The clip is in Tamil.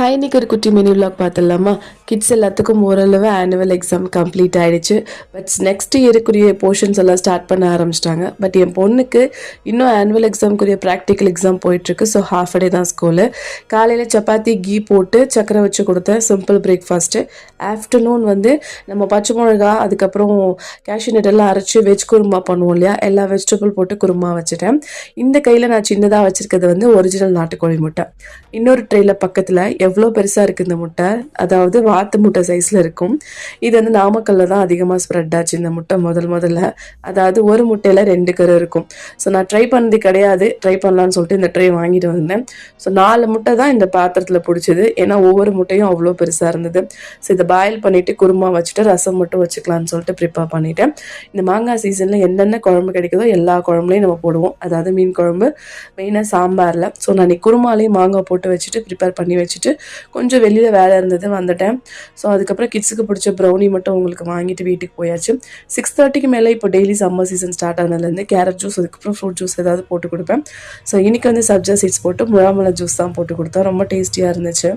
ஹாய், இன்னைக்கு ஒரு குட்டி மினி விலாக் பார்த்துடலாமா? கிட்ஸ் எல்லாத்துக்கும் ஓரளவு ஆனுவல் எக்ஸாம் கம்ப்ளீட் ஆகிடுச்சு. பட் நெக்ஸ்ட் இயருக்குரிய போர்ஷன்ஸ் எல்லாம் ஸ்டார்ட் பண்ண ஆரம்பிச்சிட்டாங்க. பட் என் பொண்ணுக்கு இன்னும் ஆனுவல் எக்ஸாமுக்குரிய ப்ராக்டிக்கல் எக்ஸாம் போயிட்டுருக்கு. ஸோ ஹாஃப் டே தான் ஸ்கூலு. காலையில் சப்பாத்தி கீ போட்டு சக்கரை வச்சு கொடுத்தேன், சிம்பிள் பிரேக்ஃபாஸ்ட்டு. ஆஃப்டர்நூன் நம்ம பச்சை மிளகா அதுக்கப்புறம் கேஷ்யூ நட் எல்லாம் அரைச்சி வெஜ் குருமா பண்ணுவோம் இல்லையா, எல்லா வெஜிடபிள் போட்டு குருமா வச்சுட்டேன். இந்த கையில் நான் சின்னதாக வச்சுருக்கிறது ஒரிஜினல் நாட்டுக்கோழி முட்டை. இன்னொரு ட்ரெயில பக்கத்தில் எவ்வளோ பெருசாக இருக்குது இந்த முட்டை, அதாவது வாத்து முட்டை சைஸில் இருக்கும். இது நாமக்கல்ல தான் அதிகமாக ஸ்ப்ரெட் ஆச்சு இந்த முட்டை முதல்ல. அதாவது ஒரு முட்டையில் 2 கரு இருக்கும். ஸோ நான் ட்ரை பண்ணது கிடையாது, ட்ரை பண்ணலான்னு சொல்லிட்டு இந்த ட்ரை வாங்கிட்டு வந்தேன். ஸோ 4 முட்டை தான் இந்த பாத்திரத்தில் பிடிச்சிது, ஏன்னா ஒவ்வொரு முட்டையும் அவ்வளோ பெருசாக இருந்தது. ஸோ இதை பாயில் பண்ணிவிட்டு குருமா வச்சுட்டு ரசம் மட்டும் வச்சுக்கலான்னு சொல்லிட்டு ப்ரிப்பேர் பண்ணிட்டேன். இந்த மாங்காய் சீசனில் என்னென்ன குழம்பு கிடைக்குதோ எல்லா குழம்புலையும் நம்ம போடுவோம், அதாவது மீன் குழம்பு, மெயினாக சாம்பாரில். ஸோ நான் குருமாலையும் மாங்காய் போட்டு வச்சுட்டு ப்ரிப்பேர் பண்ணி வச்சுட்டு கொஞ்சம் வெளியில் வேலை இருந்தது வந்துட்டேன். ஸோ அதுக்கப்புறம் கிட்ஸுக்கு பிடிச்ச ப்ரௌனி மட்டும் உங்களுக்கு வாங்கிட்டு வீட்டுக்கு போயாச்சு. 6:30க்கு மேலே இப்போ டெய்லி சம்மர் சீசன் ஸ்டார்ட் ஆனதுலேருந்து கேரட் ஜூஸ் அதுக்கப்புறம் ஃப்ரூட் ஜூஸ் ஏதாவது போட்டு கொடுப்பேன். ஸோ இன்றைக்கி சப்ஜா சீட்ஸ் போட்டு முழாமலை ஜூஸ் தான் போட்டு கொடுத்தேன், ரொம்ப டேஸ்டியாக இருந்துச்சு.